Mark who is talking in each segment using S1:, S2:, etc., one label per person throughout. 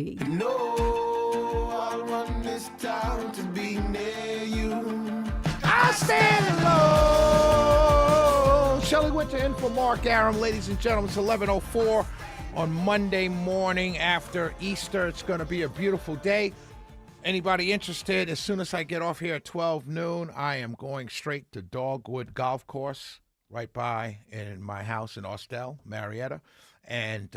S1: No, I want this town to be near you.
S2: I stand low. Shelley Winter in for Mark Aram. Ladies and gentlemen, it's 11:04 on Monday morning after Easter. It's going to be a beautiful day. Anybody interested, as soon as I get off here at 12 noon, I am going straight to Dogwood Golf Course right by in my house in Austell, Marietta, and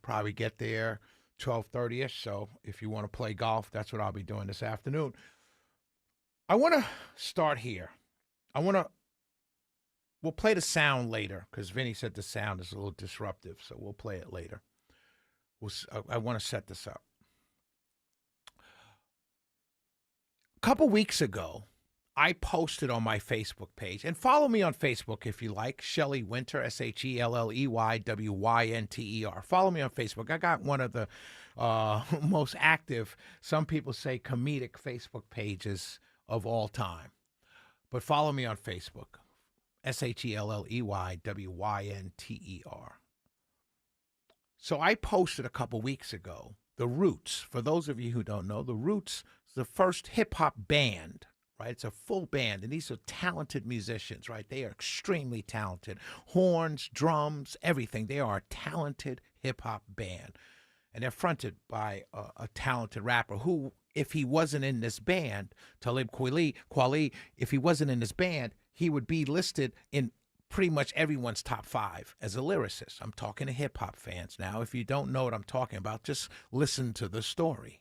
S2: probably get there 12:30ish. So if you want to play golf, that's what I'll be doing this afternoon. I want to start here. We'll play the sound later because Vinny said the sound is a little disruptive, so we'll play it later. I want to set this up. A couple weeks ago, I posted on my Facebook page, and follow me on Facebook if you like, Shelley Winter, SHELLEYWYNTER. Follow me on Facebook. I got one of the most active, some people say comedic Facebook pages of all time. But follow me on Facebook, SHELLEYWYNTER. So I posted a couple weeks ago, The Roots. For those of you who don't know, The Roots is the first hip-hop band, right? It's a full band, and these are talented musicians, right? They are extremely talented. Horns, drums, everything. They are a talented hip-hop band. And they're fronted by a talented rapper who, if he wasn't in this band, Talib Kweli, if he wasn't in this band, he would be listed in pretty much everyone's top 5 as a lyricist. I'm talking to hip-hop fans now. If you don't know what I'm talking about, just listen to the story.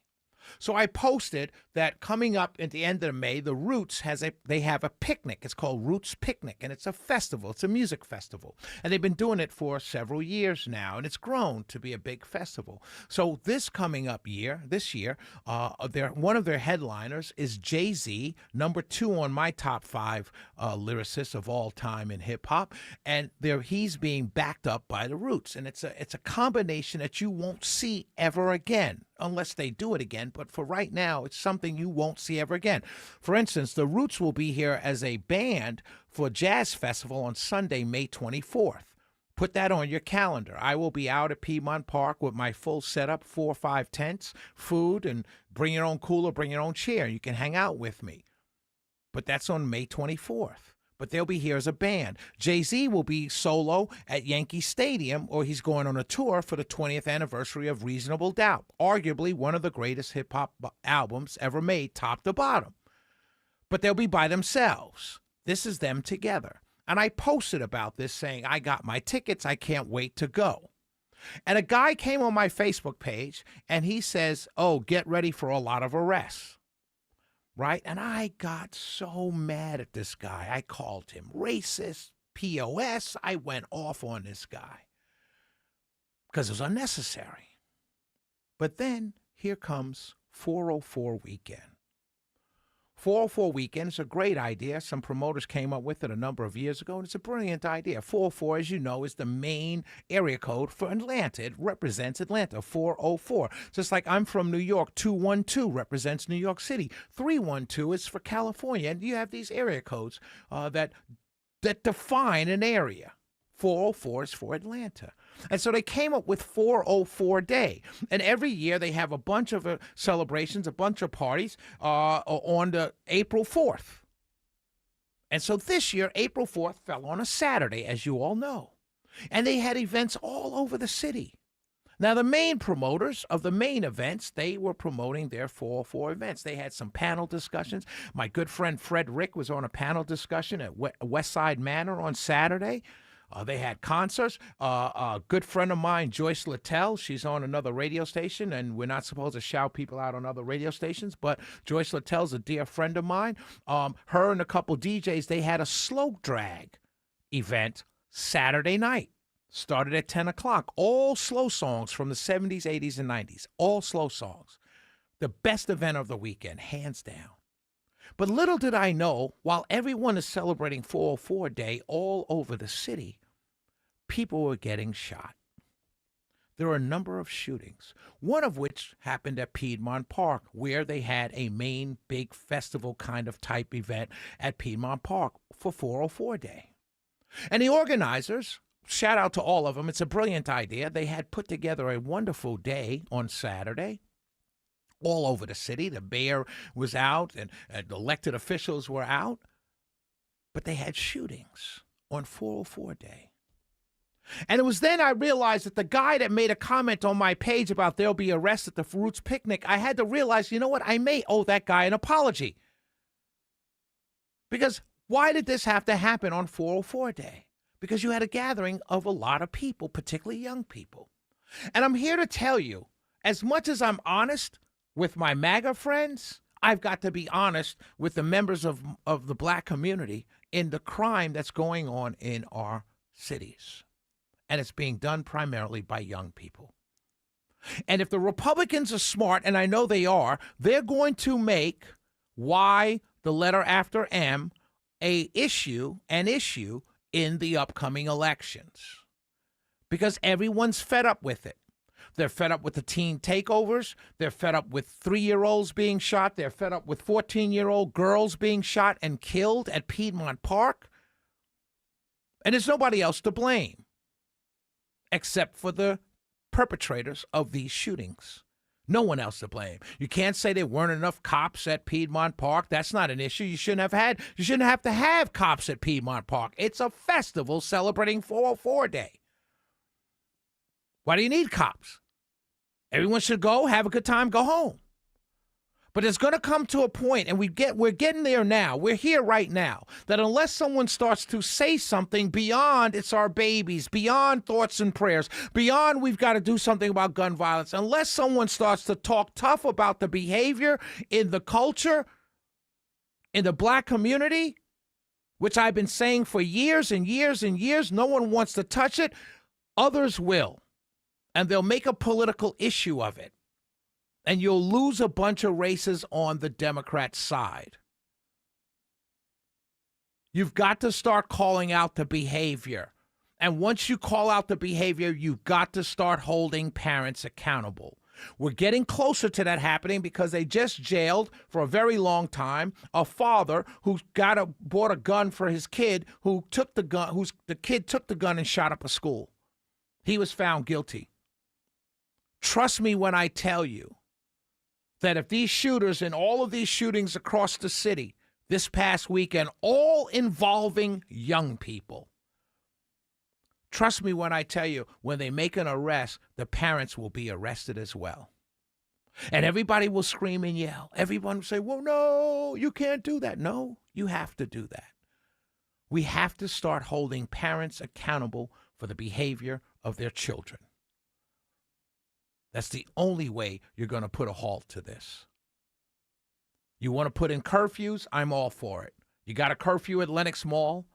S2: So I posted that coming up at the end of May, the Roots they have a picnic. It's called Roots Picnic, and it's a festival. It's a music festival, and they've been doing it for several years now, and it's grown to be a big festival. So this year, one of their headliners is Jay-Z, number 2 on my top 5 lyricists of all time in hip hop, and he's being backed up by the Roots, and it's a combination that you won't see ever again, unless they do it again. But for right now, it's something you won't see ever again. For instance, the Roots will be here as a band for Jazz Festival on Sunday, May 24th. Put that on your calendar. I will be out at Piedmont Park with my full setup, 4 or 5 tents, food, and bring your own cooler, bring your own chair. You can hang out with me. But that's on May 24th. But they'll be here as a band. Jay-Z will be solo at Yankee Stadium, or he's going on a tour for the 20th anniversary of Reasonable Doubt, arguably one of the greatest hip-hop albums ever made, top to bottom. But they'll be by themselves. This is them together. And I posted about this saying, I got my tickets, I can't wait to go. And a guy came on my Facebook page, and he says, oh, get ready for a lot of arrests. Right? And I got so mad at this guy. I called him racist, POS. I went off on this guy because it was unnecessary. But then here comes 404 weekend. 404 weekend is a great idea. Some promoters came up with it a number of years ago, and it's a brilliant idea. 404, as you know, is the main area code for Atlanta. It represents Atlanta, 404. Just like I'm from New York, 212 represents New York City. 312 is for California. And you have these area codes that define an area. 404 is for Atlanta. And so they came up with 404 Day. And every year they have a bunch of celebrations, a bunch of parties on the April 4th. And so this year, April 4th fell on a Saturday, as you all know. And they had events all over the city. Now, the main promoters of the main events, they were promoting their 404 events. They had some panel discussions. My good friend Fred Rick was on a panel discussion at Westside Manor on Saturday. They had concerts. A good friend of mine, Joyce Littell, she's on another radio station, and we're not supposed to shout people out on other radio stations, but Joyce Littell's a dear friend of mine. Her and a couple DJs, they had a slow drag event Saturday night. Started at 10 o'clock. All slow songs from the 70s, 80s, and 90s. All slow songs. The best event of the weekend, hands down. But little did I know, while everyone is celebrating 404 Day all over the city, people were getting shot. There were a number of shootings, one of which happened at Piedmont Park, where they had a main big festival kind of type event at Piedmont Park for 404 Day. And the organizers, shout out to all of them, it's a brilliant idea. They had put together a wonderful day on Saturday, all over the city. The mayor was out and elected officials were out. But they had shootings on 404 Day. And it was then I realized that the guy that made a comment on my page about there'll be arrests at the Roots picnic, I had to realize, you know what? I may owe that guy an apology. Because why did this have to happen on 404 Day? Because you had a gathering of a lot of people, particularly young people. And I'm here to tell you, as much as I'm honest with my MAGA friends, I've got to be honest with the members of the black community in the crime that's going on in our cities. And it's being done primarily by young people. And if the Republicans are smart, and I know they are, they're going to make Y, the letter after M, an issue in the upcoming elections. Because everyone's fed up with it. They're fed up with the teen takeovers. They're fed up with 3-year-olds being shot. They're fed up with 14-year-old girls being shot and killed at Piedmont Park. And there's nobody else to blame except for the perpetrators of these shootings. No one else to blame. You can't say there weren't enough cops at Piedmont Park. That's not an issue. You shouldn't have to have cops at Piedmont Park. It's a festival celebrating 404 Day. Why do you need cops? Everyone should go, have a good time, go home. But it's going to come to a point, and we're getting there now. We're here right now, that unless someone starts to say something beyond it's our babies, beyond thoughts and prayers, beyond we've got to do something about gun violence, unless someone starts to talk tough about the behavior in the culture, in the black community, which I've been saying for years and years and years, no one wants to touch it, others will. And they'll make a political issue of it. And you'll lose a bunch of races on the Democrat side. You've got to start calling out the behavior. And once you call out the behavior, you've got to start holding parents accountable. We're getting closer to that happening because they just jailed for a very long time a father who bought a gun for his kid, the kid took the gun and shot up a school. He was found guilty. Trust me when I tell you that if these shooters and all of these shootings across the city this past weekend, all involving young people, trust me when I tell you, when they make an arrest, the parents will be arrested as well. And everybody will scream and yell. Everyone will say, well, no, you can't do that. No, you have to do that. We have to start holding parents accountable for the behavior of their children. That's the only way you're going to put a halt to this. You want to put in curfews? I'm all for it. You got a curfew at Lenox Mall?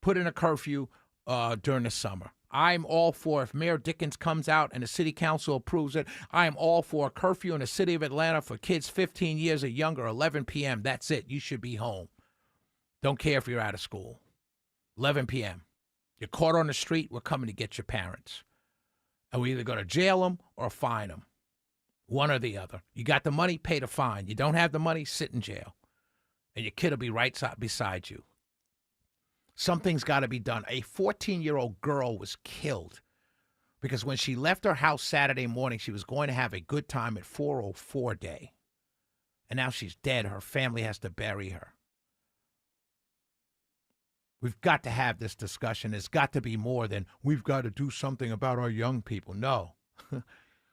S2: Put in a curfew during the summer. I'm all for, if Mayor Dickens comes out and the city council approves it, I'm all for a curfew in the city of Atlanta for kids 15 years or younger, 11 p.m. That's it. You should be home. Don't care if you're out of school. 11 p.m. You're caught on the street, we're coming to get your parents. And we're either going to jail them or fine them. One or the other. You got the money, pay the fine. You don't have the money, sit in jail. And your kid will be right beside you. Something's got to be done. A 14-year-old girl was killed because when she left her house Saturday morning, she was going to have a good time at 404 Day. And now she's dead. Her family has to bury her. We've got to have this discussion. It's got to be more than we've got to do something about our young people. No,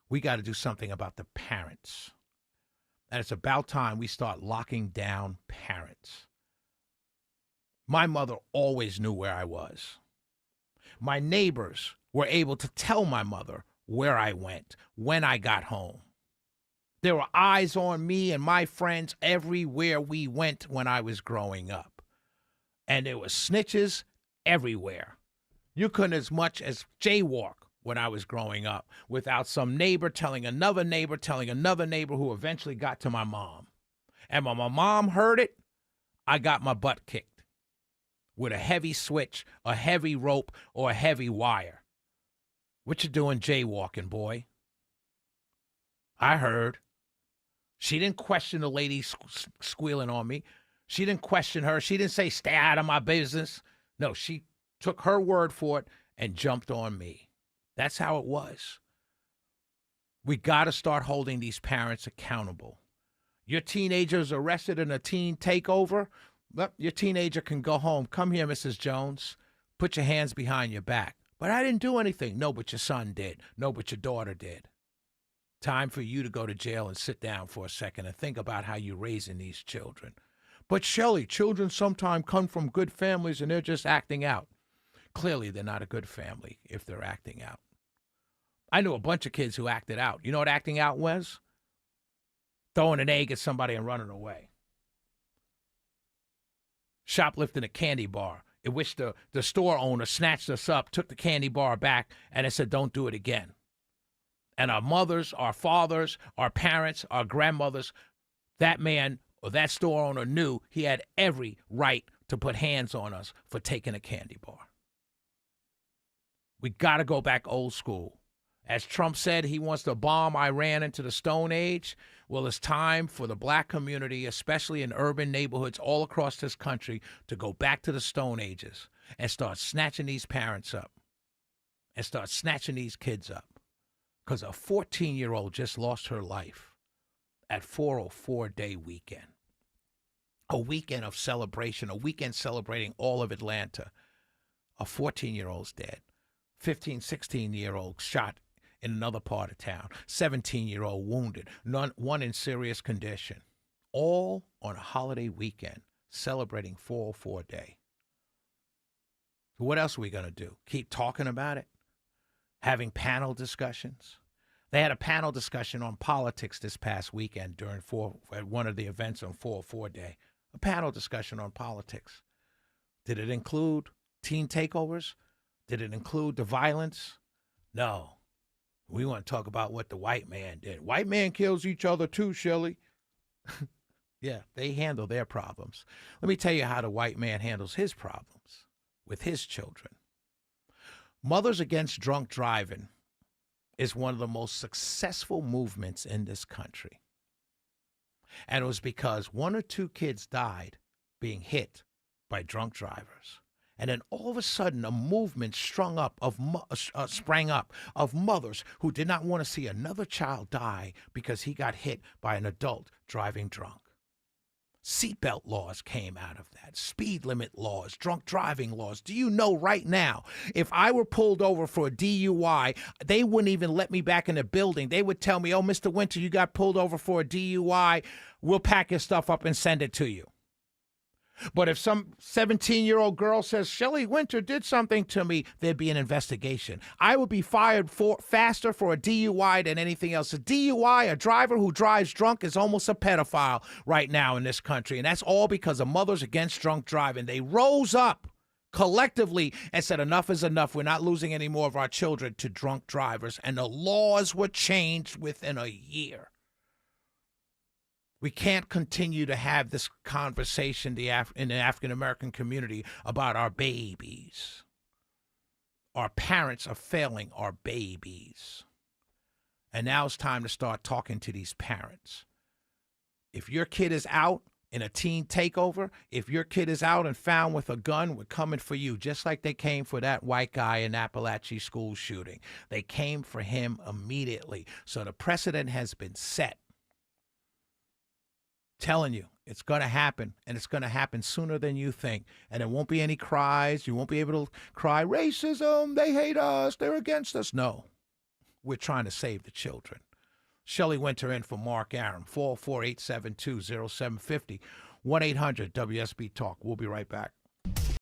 S2: we got to do something about the parents. And it's about time we start locking down parents. My mother always knew where I was. My neighbors were able to tell my mother where I went, when I got home. There were eyes on me and my friends everywhere we went when I was growing up. And there were snitches everywhere. You couldn't as much as jaywalk when I was growing up without some neighbor telling another neighbor who eventually got to my mom. And when my mom heard it, I got my butt kicked with a heavy switch, a heavy rope, or a heavy wire. What you doing jaywalking, boy? I heard. She didn't question the lady squealing on me. She didn't question her. She didn't say, stay out of my business. No, she took her word for it and jumped on me. That's how it was. We got to start holding these parents accountable. Your teenager's arrested in a teen takeover. Well, your teenager can go home. Come here, Mrs. Jones. Put your hands behind your back. But I didn't do anything. No, but your son did. No, but your daughter did. Time for you to go to jail and sit down for a second and think about how you're raising these children. But Shelley, children sometimes come from good families and they're just acting out. Clearly, they're not a good family if they're acting out. I knew a bunch of kids who acted out. You know what acting out was? Throwing an egg at somebody and running away. Shoplifting a candy bar, in which the store owner snatched us up, took the candy bar back, and it said, don't do it again. And our mothers, our fathers, our parents, our grandmothers, that man or that store owner knew he had every right to put hands on us for taking a candy bar. We got to go back old school. As Trump said, he wants to bomb Iran into the Stone Age. Well, it's time for the black community, especially in urban neighborhoods all across this country, to go back to the Stone Ages and start snatching these parents up and start snatching these kids up. Because a 14-year-old just lost her life at 404-day weekend. A weekend of celebration, a weekend celebrating all of Atlanta. A 14-year-old's dead. 15, 16-year-old shot in another part of town. 17-year-old wounded. One in serious condition. All on a holiday weekend celebrating 404 Day. What else are we going to do? Keep talking about it? Having panel discussions? They had a panel discussion on politics this past weekend during at one of the events on 404 Day. A panel discussion on politics. Did it include teen takeovers? Did it include the violence? No. We want to talk about what the white man did. White man kills each other too, Shelley. Yeah, they handle their problems. Let me tell you how the white man handles his problems with his children. Mothers Against Drunk Driving is one of the most successful movements in this country. And it was because one or two kids died being hit by drunk drivers. And then all of a sudden, a movement sprang up of mothers who did not want to see another child die because he got hit by an adult driving drunk. Seatbelt laws came out of that. Speed limit laws, drunk driving laws. Do you know right now, if I were pulled over for a DUI, they wouldn't even let me back in the building. They would tell me, oh, Mr. Winter, you got pulled over for a DUI. We'll pack your stuff up and send it to you. But if some 17-year-old girl says, Shelley Winter did something to me, there'd be an investigation. I would be fired faster for a DUI than anything else. A DUI, a driver who drives drunk, is almost a pedophile right now in this country. And that's all because of Mothers Against Drunk Driving. They rose up collectively and said, enough is enough. We're not losing any more of our children to drunk drivers. And the laws were changed within a year. We can't continue to have this conversation in the African-American community about our babies. Our parents are failing our babies. And now it's time to start talking to these parents. If your kid is out in a teen takeover, if your kid is out and found with a gun, we're coming for you, just like they came for that white guy in Appalachia school shooting. They came for him immediately. So the precedent has been set. Telling you, it's going to happen, and it's going to happen sooner than you think. And there won't be any cries. You won't be able to cry, racism, they hate us, they're against us. No, we're trying to save the children. Shelley Winter in for Mark Arum, 448-720-0750, 1-800-WSB-TALK. We'll be right back.